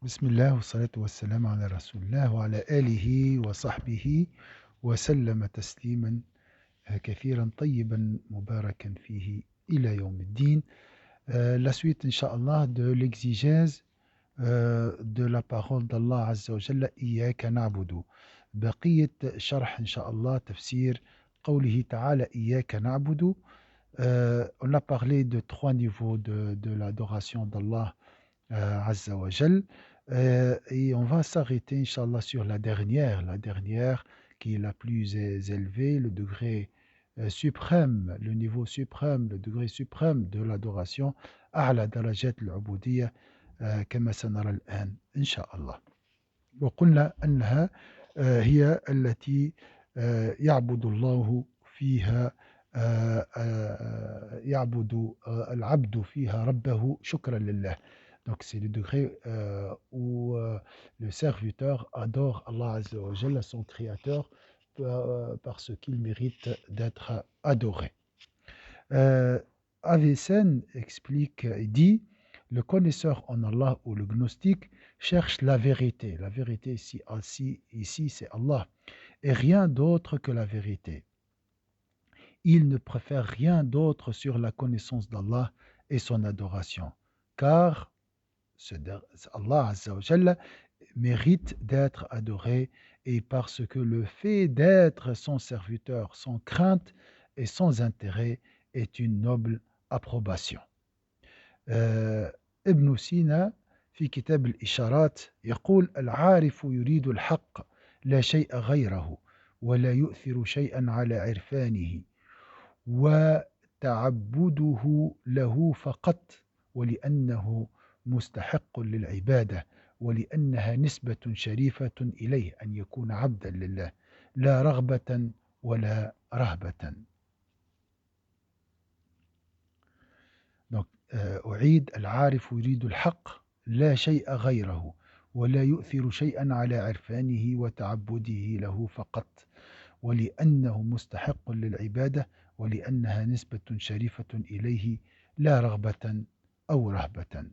بسم الله والصلاة والسلام على رسول الله وعلى آله وصحبه وسلم تسليما كثيرا طيبا مباركا فيه إلى يوم الدين. La suite, Inch'Allah, de l'exigence de la parole d'Allah Azza wa Jalla, إياك نعبد. بقية شرح إن شاء الله تفسير قوله تعالى إياك نعبد. On a parlé de trois niveaux de l'adoration d'Allah Azza wa Jal. Et on va s'arrêter, Inch'Allah, sur la dernière qui est la plus élevée, le degré suprême, le niveau suprême, le degré suprême de l'adoration, أعلى درجات العبودية كما سنرى الآن إن شاء الله. وقلنا أنها هي التي يعبد الله فيها يعبد العبد فيها ربه شكرا لله. Donc c'est le degré où le serviteur adore Allah Azza wa Jalla, son créateur, parce qu'il mérite d'être adoré. Avicenne explique et dit, le connaisseur en Allah ou le gnostique cherche la vérité. La vérité ici c'est Allah et rien d'autre que la vérité. Il ne préfère rien d'autre sur la connaissance d'Allah et son adoration, car Allah Azza wa Jalla mérite d'être adoré et parce que le fait d'être son serviteur sans crainte et sans intérêt est une noble approbation. ابن سينا في كتاب الإشارات يقول العارف يريد الحق لا شيء غيره ولا يؤثر شيئا على عرفانه وتعبده له فقط ولأنه مستحق للعبادة ولأنها نسبة شريفة إليه أن يكون عبدا لله لا رغبة ولا رهبة. Donc, أعيد العارف يريد الحق لا شيء غيره ولا يؤثر شيئا على عرفانه وتعبده له فقط ولأنه مستحق للعبادة ولأنها نسبة شريفة إليه لا رغبة أو رهبة.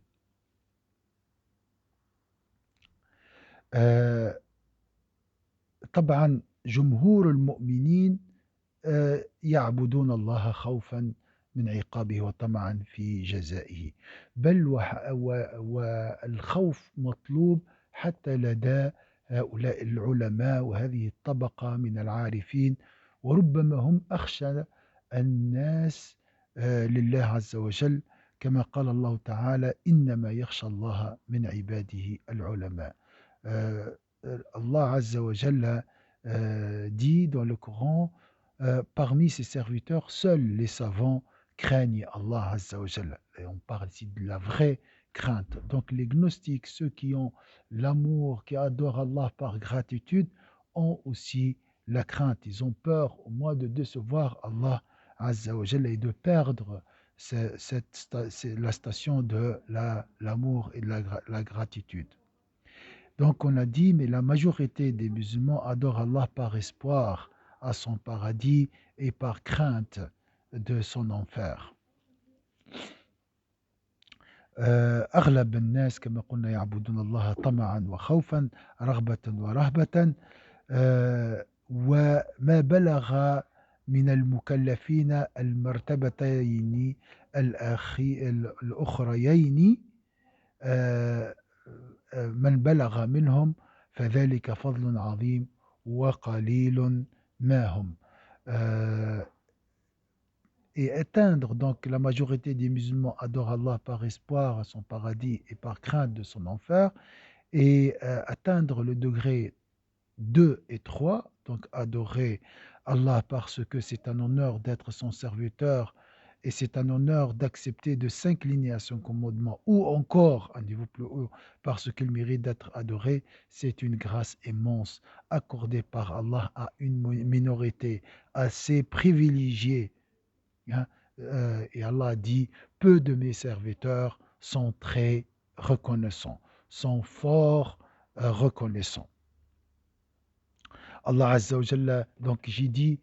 طبعا جمهور المؤمنين يعبدون الله خوفا من عقابه وطمعا في جزائه، بل والخوف مطلوب حتى لدى هؤلاء العلماء وهذه الطبقة من العارفين، وربما هم أخشى الناس لله عز وجل، كما قال الله تعالى إنما يخشى الله من عباده العلماء. Allah Azza wa Jalla dit dans le Coran, parmi ses serviteurs, seuls les savants craignent Allah Azza wa Jalla. Et on parle ici de la vraie crainte. Donc les gnostiques, ceux qui ont l'amour, qui adorent Allah par gratitude, ont aussi la crainte. Ils ont peur au moins de décevoir Allah Azza wa Jalla et de perdre la station de l'amour et de la gratitude. Donc on a dit, mais la majorité des musulmans adorent Allah par espoir à son paradis et par crainte de son enfer. أغلب الناس كما قلنا يعبدون الله طمعا وخوفا رغبة ورهبة، وما بلغ من المكلفين المرتبتين الأخريين من بلغ منهم فذلك فضل عظيم وقليل ما هم. Et atteindre, donc la majorité des musulmans adorent Allah par espoir à son paradis et par crainte de son enfer, et atteindre le degré 2 et 3, donc adorer Allah parce que c'est un honneur d'être son serviteur et c'est un honneur d'accepter de s'incliner à son commandement, ou encore un niveau plus haut parce qu'il mérite d'être adoré, c'est une grâce immense accordée par Allah à une minorité assez privilégiée. Hein. Et Allah dit, peu de mes serviteurs sont très reconnaissants, sont fort reconnaissants. Allah Azza wa Jalla, donc j'ai dit,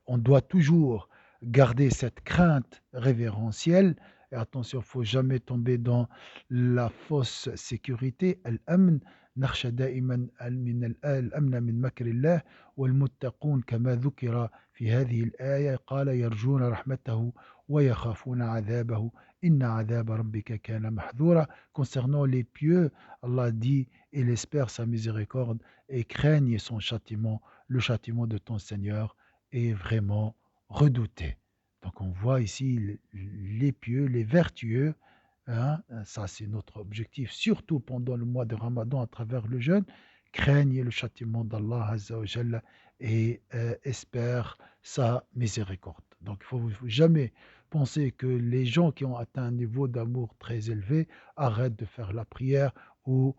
on doit toujours garder cette crainte révérentielle Et attention, il ne faut jamais tomber dans la fausse sécurité. Al-amn, نخشى دائما الأمن من مكر الله والمتقون كما ذكر في هذه الآية قال يرجون رحمته ويخافون عذابه إن عذاب ربك كان محذورا. Concernant les pieux, Allah dit il espère sa miséricorde et craignent son châtiment. Le châtiment de ton Seigneur est vraiment redouté. Donc on voit ici les pieux, les vertueux, hein, ça c'est notre objectif, surtout pendant le mois de Ramadan à travers le jeûne, craignent le châtiment d'Allah Azza wa Jalla et espèrent sa miséricorde. Donc il ne faut jamais penser que les gens qui ont atteint un niveau d'amour très élevé arrêtent de faire la prière ou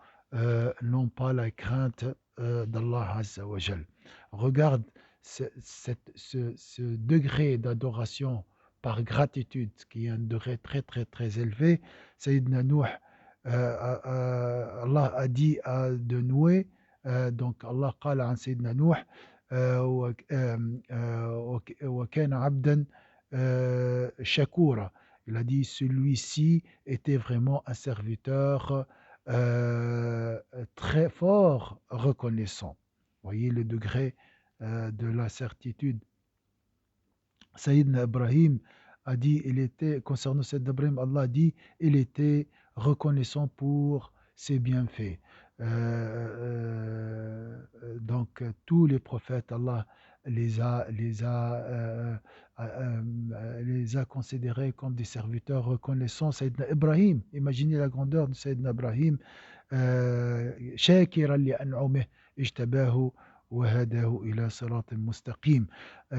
n'ont pas la crainte d'Allah Azza wa Jalla. Regarde ce degré d'adoration par gratitude, qui est un degré très très très élevé. Sayyidina Nuh, Allah a dit de Noé, donc Allah قال عن سيدنا نوح وكان عبدا شكورا. Il a dit celui-ci était vraiment un serviteur très fort, reconnaissant. Voyez le degré de la certitude. Sayyidina Ibrahim a dit, il était, concernant Sayyidina Ibrahim, Allah a dit, il était reconnaissant pour ses bienfaits. Donc, tous les prophètes, Allah les a considérés comme des serviteurs reconnaissants. Sayyidina Ibrahim, imaginez la grandeur de Sayyidina Ibrahim, شاكرا لأنعمه اجتباه وهداه إلى صراط مستقيم.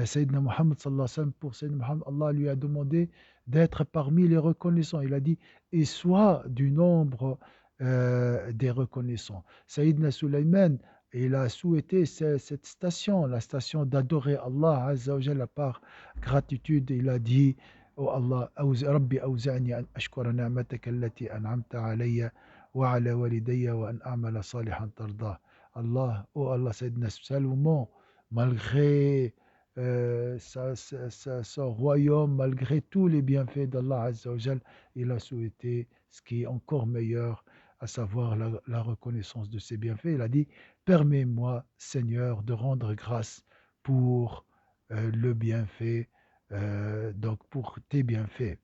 Sayyidina Muhammad sallallahu alayhi wa sallam, pour Sayyidina Muhammad, Allah lui a demandé d'être parmi les reconnaissants. Il a dit, et soit du nombre des reconnaissants. Sayyidina Sulaiman, il a souhaité cette station, la station d'adorer Allah Azza wa Jalla par gratitude. Il a dit, oh Allah, Rabbi awza'ni an ashkura ni'mataka allati an'amta alayya wa ala walidayya wa an a'mala salihan tardah. Allah, oh Allah, Sayyidina Salomon, malgré son royaume, malgré tous les bienfaits d'Allah Azza wa Jal, il a souhaité ce qui est encore meilleur, à savoir la reconnaissance de ses bienfaits. Il a dit, permets-moi, Seigneur, de rendre grâce pour le bienfait, donc pour tes bienfaits.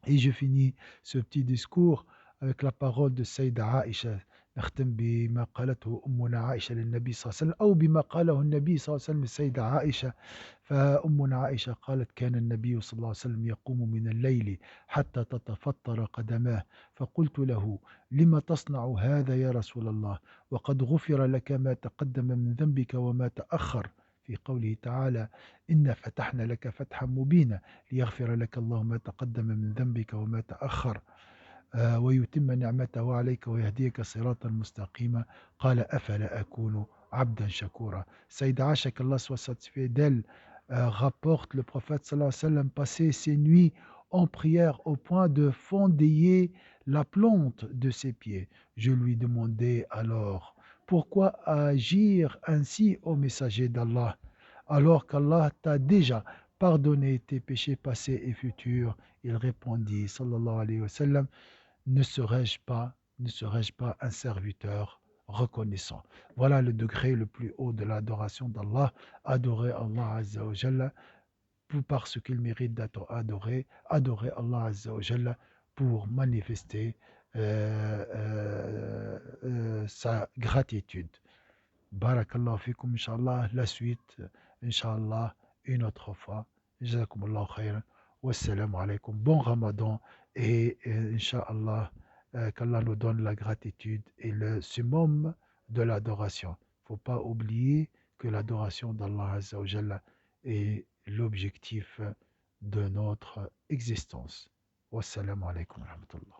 Et je finis ce petit discours avec la parole de Sayyida Aïcha. نختم بما قالته أمنا عائشة للنبي صلى الله عليه وسلم أو بما قاله النبي صلى الله عليه وسلم للسيدة عائشة. فأمنا عائشة قالت كان النبي صلى الله عليه وسلم يقوم من الليل حتى تتفطر قدماه فقلت له لم تصنع هذا يا رسول الله وقد غفر لك ما تقدم من ذنبك وما تأخر في قوله تعالى إن فتحنا لك فتحا مبينا ليغفر لك الله ما تقدم من ذنبك وما تأخر ويتم نعمته عليك ويهديك صراطا مستقيما قال أفلا أكون عبدا شكورا. Saïda Aisha, qu'Allah soit satisfait d'elle, rapporte le prophète sallallahu alayhi wa sallam passer ses nuits en prière au point de fendiller la plante de ses pieds. Je lui demandais alors pourquoi agir ainsi au messager d'Allah alors qu'Allah t'a déjà pardonné tes péchés passés et futurs. Il répondit sallallahu alayhi wa sallam, ne serais-je pas un serviteur reconnaissant? Voilà le degré le plus haut de l'adoration d'Allah. Adorer Allah Azza wa Jalla par ce qu'il mérite d'être adoré. Adorer Allah Azza wa Jalla pour manifester sa gratitude. Barakallahu fikum, Inch'Allah. La suite, Inch'Allah, une autre fois. Jazakumullahu khayran. Wassalamu alaikum. Bon Ramadan et Inch'Allah, qu'Allah nous donne la gratitude et le summum de l'adoration. Il ne faut pas oublier que l'adoration d'Allah Azza wa Jalla est l'objectif de notre existence. Wassalamu alaikum wa rahmatullah.